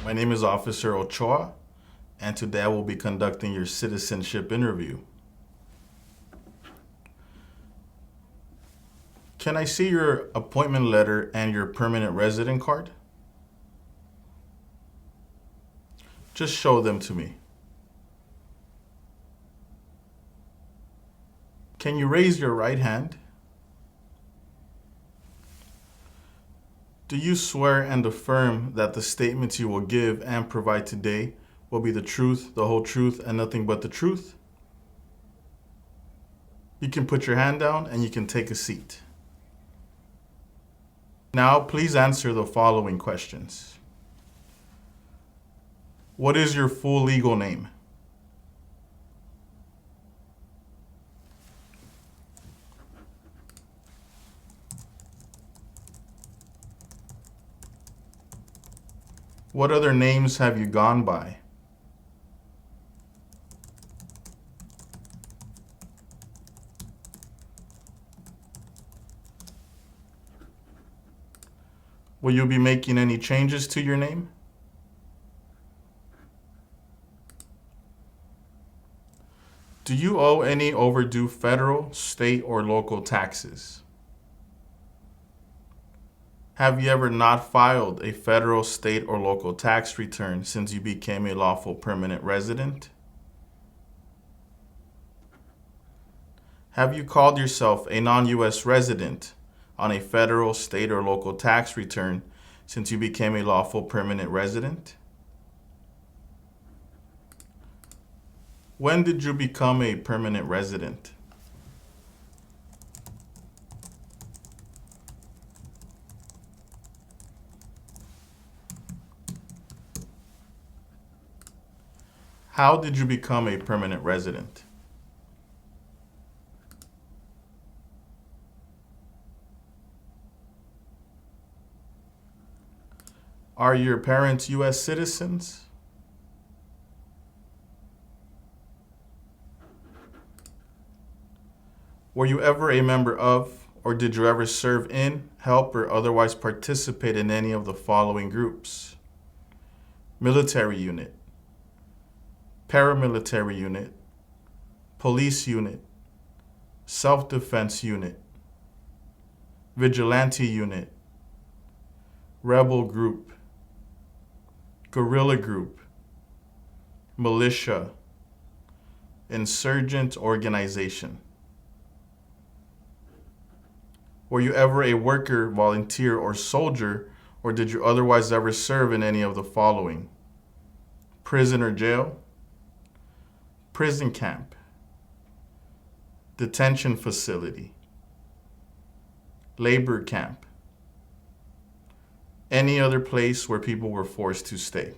My name is Officer Ochoa, and today I will be conducting your citizenship interview. Can I see your appointment letter and your permanent resident card? Just show them to me. Can you raise your right hand? Do you swear and affirm that the statements you will give and provide today will be the truth, the whole truth, and nothing but the truth? You can put your hand down and you can take a seat. Now, please answer the following questions. What is your full legal name? What other names have you gone by? Will you be making any changes to your name? Do you owe any overdue federal, state, or local taxes? Have you ever not filed a federal, state, or local tax return since you became a lawful permanent resident? Have you called yourself a non-U.S. resident on a federal, state, or local tax return since you became a lawful permanent resident? When did you become a permanent resident? How did you become a permanent resident? Are your parents U.S. citizens? Were you ever a member of, or did you ever serve in, help, or otherwise participate in any of the following groups? Military unit, paramilitary unit, police unit, self-defense unit, vigilante unit, rebel group, guerrilla group, militia, insurgent organization. Were you ever a worker, volunteer, or soldier, or did you otherwise ever serve in any of the following? Prison or jail, prison camp, detention facility, labor camp, any other place where people were forced to stay.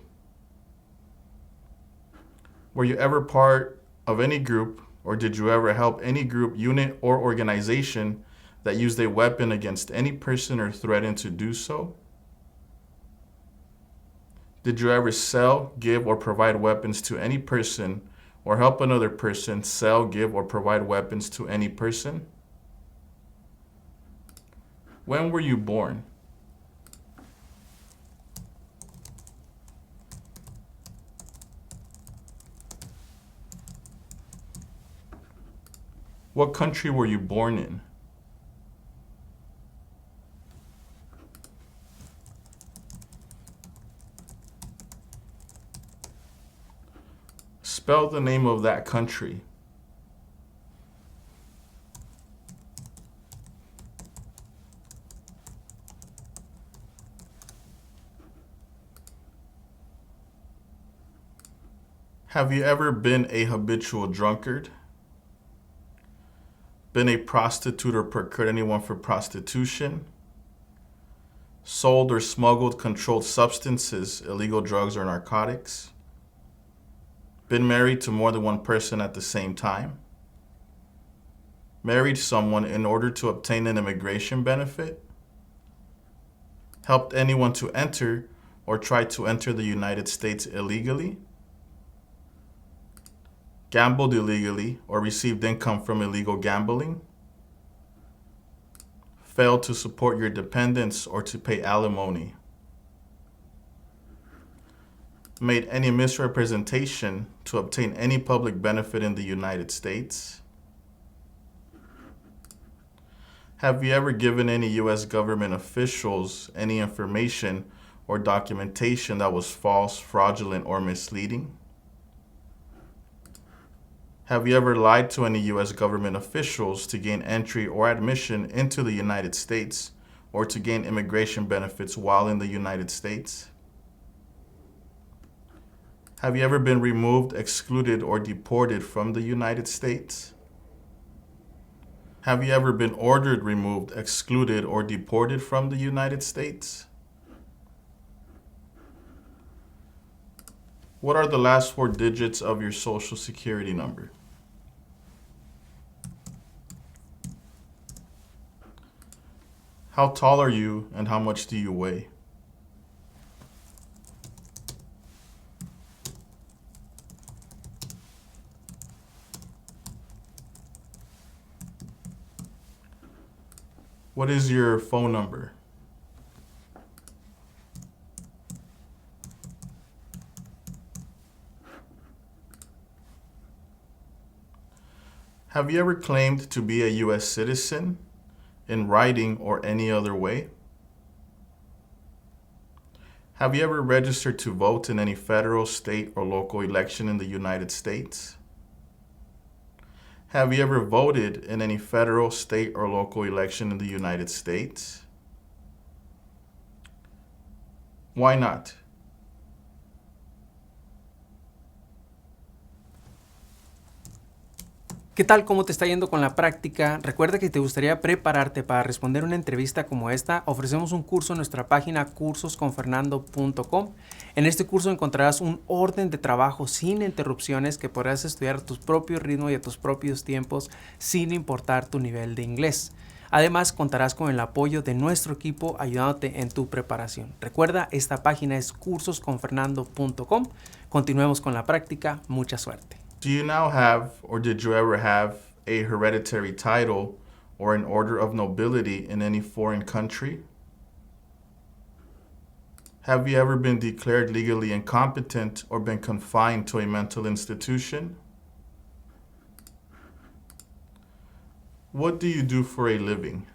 Were you ever part of any group, or did you ever help any group, unit, or organization that used a weapon against any person or threatened to do so? Did you ever sell, give, or provide weapons to any person, or help another person sell, give, or provide weapons to any person? When were you born? What country were you born in? Spell the name of that country. Have you ever been a habitual drunkard? Been a prostitute or procured anyone for prostitution? Sold or smuggled controlled substances, illegal drugs, or narcotics? Been married to more than one person at the same time? Married someone in order to obtain an immigration benefit? Helped anyone to enter or tried to enter the United States illegally? Gambled illegally or received income from illegal gambling? Failed to support your dependents or to pay alimony? made any misrepresentation to obtain any public benefit in the United States? Have you ever given any U.S. government officials any information or documentation that was false, fraudulent, or misleading? Have you ever lied to any U.S. government officials to gain entry or admission into the United States or to gain immigration benefits while in the United States? Have you ever been removed, excluded, or deported from the United States? Have you ever been ordered removed, excluded, or deported from the United States? What are the last 4 digits of your Social Security number? How tall are you and how much do you weigh? What is your phone number? Have you ever claimed to be a U.S. citizen in writing or any other way? Have you ever registered to vote in any federal, state, or local election in the United States? Have you ever voted in any federal, state, or local election in the United States? Why not? ¿Qué tal? ¿Cómo te está yendo con la práctica? Recuerda que si te gustaría prepararte para responder una entrevista como esta, ofrecemos un curso en nuestra página cursosconfernando.com. En este curso encontrarás un orden de trabajo sin interrupciones que podrás estudiar a tu propio ritmo y a tus propios tiempos sin importar tu nivel de inglés. Además, contarás con el apoyo de nuestro equipo ayudándote en tu preparación. Recuerda, esta página es cursosconfernando.com. Continuemos con la práctica. Mucha suerte. Do you now have, or did you ever have, a hereditary title or an order of nobility in any foreign country? Have you ever been declared legally incompetent or been confined to a mental institution? What do you do for a living?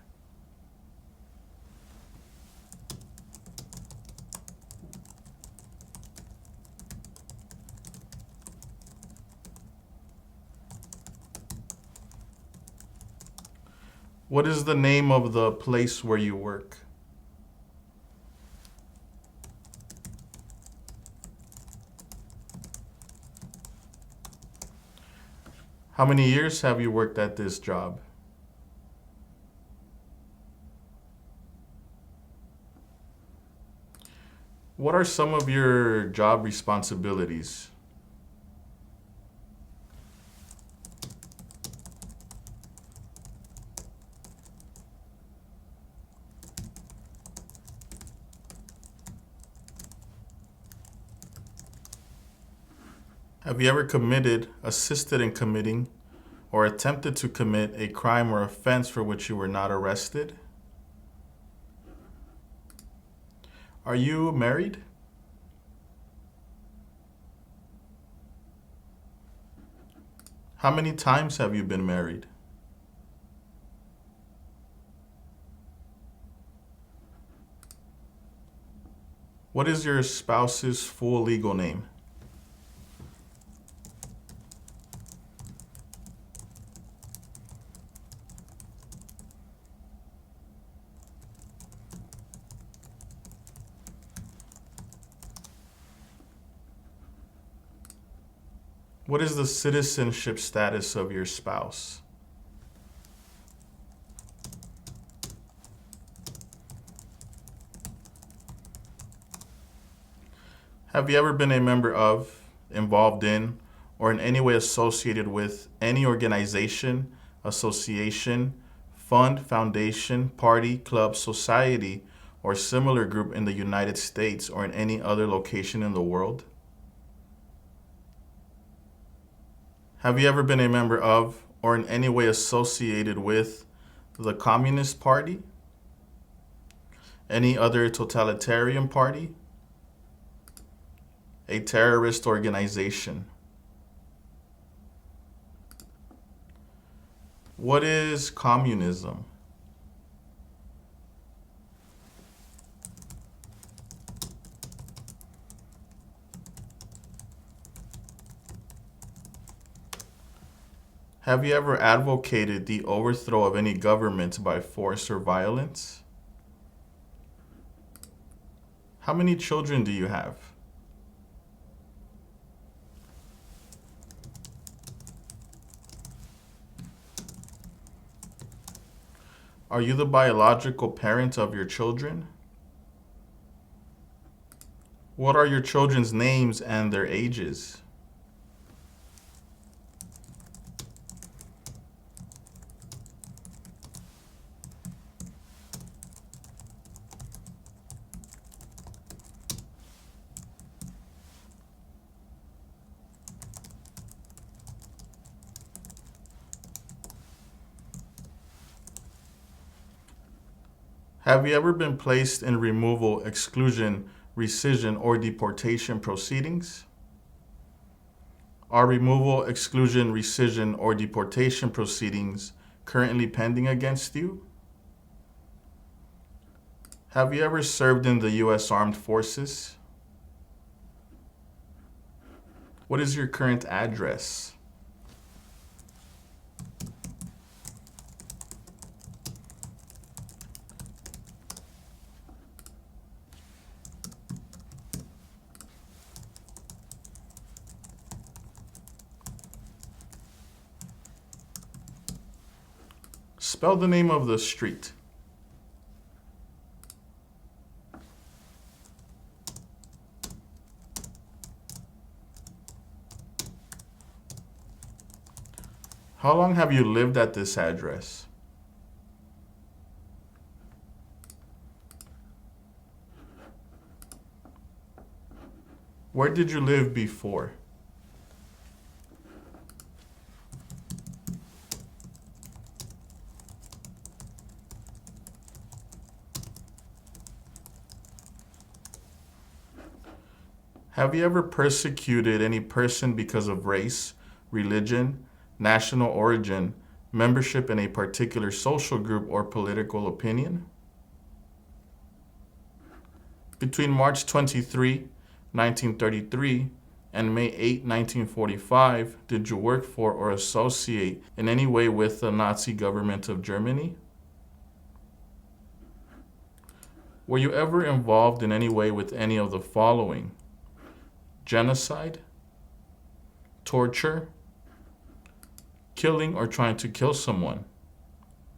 What is the name of the place where you work? How many years have you worked at this job? What are some of your job responsibilities? Have you ever committed, assisted in committing, or attempted to commit a crime or offense for which you were not arrested? Are you married? How many times have you been married? What is your spouse's full legal name? What is the citizenship status of your spouse? Have you ever been a member of, involved in, or in any way associated with any organization, association, fund, foundation, party, club, society, or similar group in the United States or in any other location in the world? Have you ever been a member of, or in any way associated with, the Communist Party? Any other totalitarian party? A terrorist organization. What is communism? Have you ever advocated the overthrow of any government by force or violence? How many children do you have? Are you the biological parent of your children? What are your children's names and their ages? Have you ever been placed in removal, exclusion, rescission, or deportation proceedings? Are removal, exclusion, rescission, or deportation proceedings currently pending against you? Have you ever served in the U.S. Armed Forces? What is your current address? Spell the name of the street. How long have you lived at this address? Where did you live before? Have you ever persecuted any person because of race, religion, national origin, membership in a particular social group, or political opinion? Between March 23, 1933, and May 8, 1945, did you work for or associate in any way with the Nazi government of Germany? Were you ever involved in any way with any of the following? Genocide, torture, killing or trying to kill someone,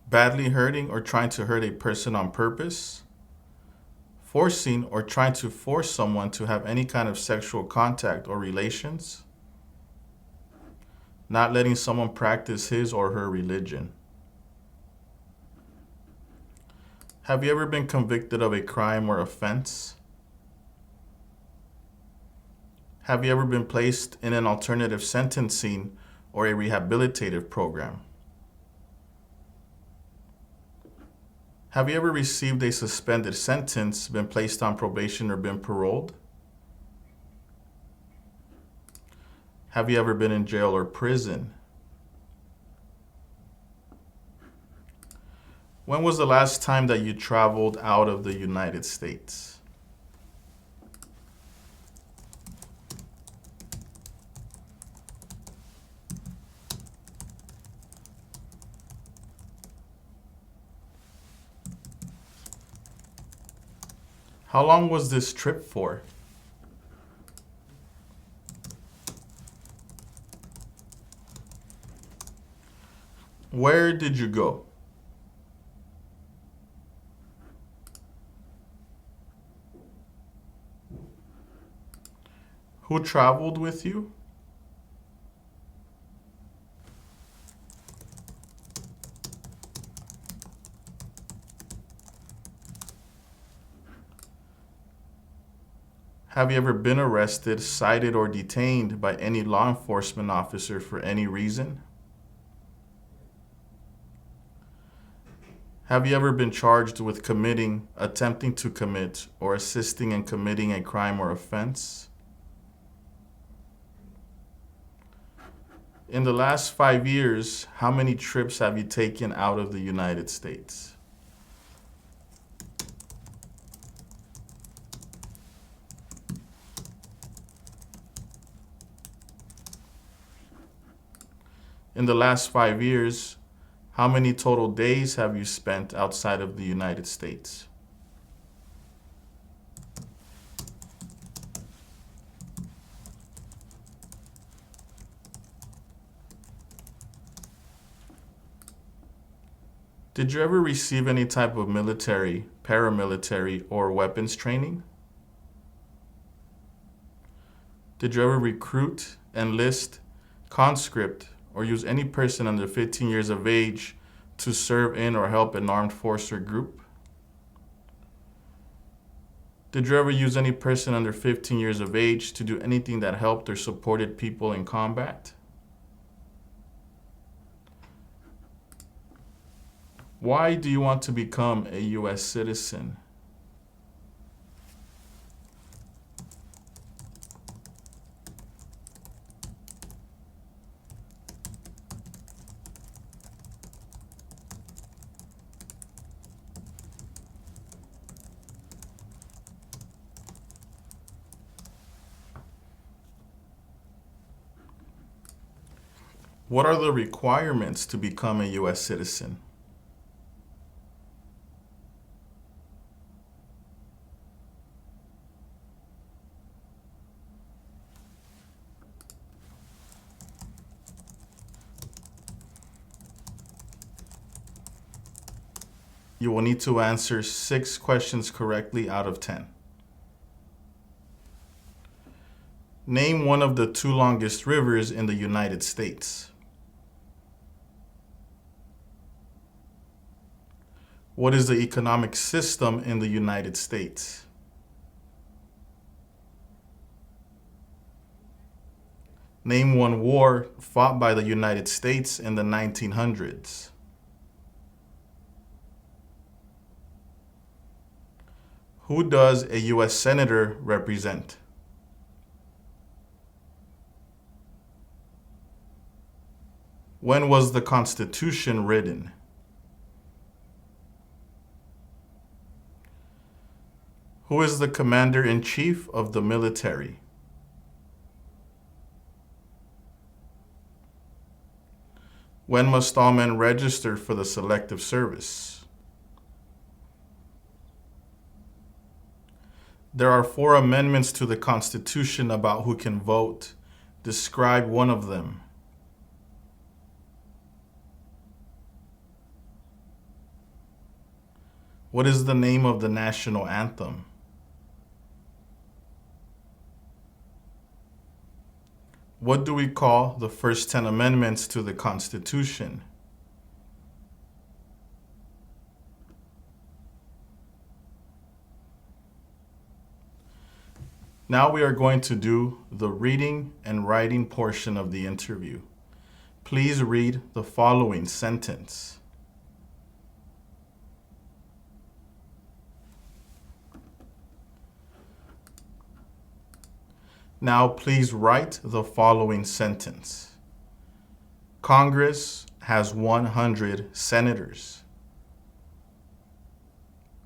badly hurting or trying to hurt a person on purpose, forcing or trying to force someone to have any kind of sexual contact or relations, not letting someone practice his or her religion. Have you ever been convicted of a crime or offense? Have you ever been placed in an alternative sentencing or a rehabilitative program? Have you ever received a suspended sentence, been placed on probation, or been paroled? Have you ever been in jail or prison? When was the last time that you traveled out of the United States? How long was this trip for? Where did you go? Who traveled with you? Have you ever been arrested, cited, or detained by any law enforcement officer for any reason? Have you ever been charged with committing, attempting to commit, or assisting in committing a crime or offense? In the last 5 years, how many trips have you taken out of the United States? In the last 5 years, how many total days have you spent outside of the United States? Did you ever receive any type of military, paramilitary, or weapons training? Did you ever recruit, enlist, conscript, or use any person under 15 years of age to serve in or help an armed force or group? Did you ever use any person under 15 years of age to do anything that helped or supported people in combat? Why do you want to become a U.S. citizen? What are the requirements to become a U.S. citizen? You will need to answer 6 questions correctly out of 10. Name one of the 2 longest rivers in the United States. What is the economic system in the United States? Name one war fought by the United States in the 1900s. Who does a U.S. Senator represent? When was the Constitution written? Who is the Commander-in-Chief of the military? When must all men register for the Selective Service? There are 4 amendments to the Constitution about who can vote. Describe one of them. What is the name of the national anthem? What do we call the first 10 amendments to the Constitution? Now we are going to do the reading and writing portion of the interview. Please read the following sentence. Now please write the following sentence. Congress has 100 senators.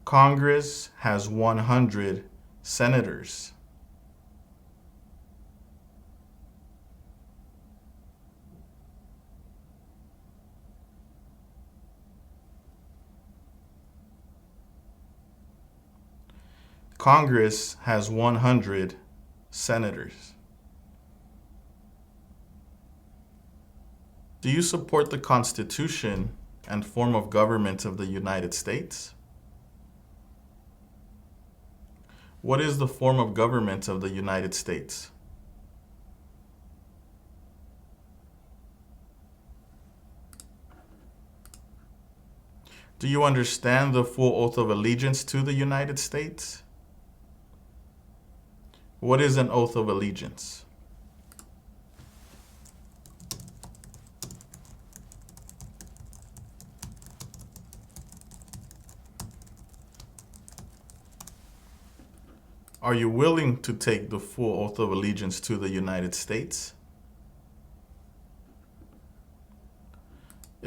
Congress has 100 senators. Congress has 100 senators. Do you support the Constitution and form of government of the United States? What is the form of government of the United States? Do you understand the full oath of allegiance to the United States? What is an oath of allegiance? Are you willing to take the full oath of allegiance to the United States?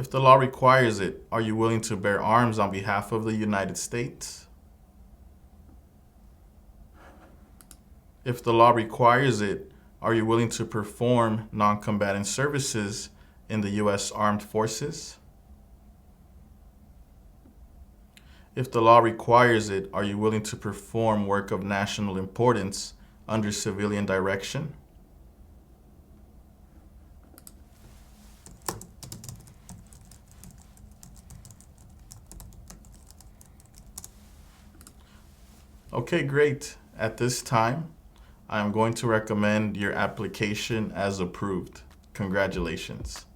If the law requires it, are you willing to bear arms on behalf of the United States? If the law requires it, are you willing to perform non-combatant services in the U.S. Armed Forces? If the law requires it, are you willing to perform work of national importance under civilian direction? Okay, great. At this time, I am going to recommend your application as approved. Congratulations.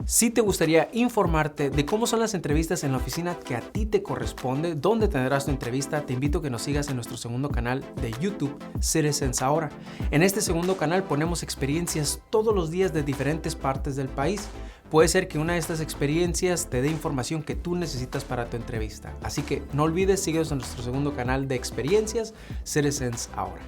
Si te gustaría informarte de cómo son las entrevistas en la oficina que a ti te corresponde, dónde tendrás tu entrevista, te invito a que nos sigas en nuestro segundo canal de YouTube, Citizens Ahora. En este segundo canal ponemos experiencias todos los días de diferentes partes del país. Puede ser que una de estas experiencias te dé información que tú necesitas para tu entrevista. Así que no olvides, síguenos en nuestro segundo canal de experiencias, Citizens Ahora.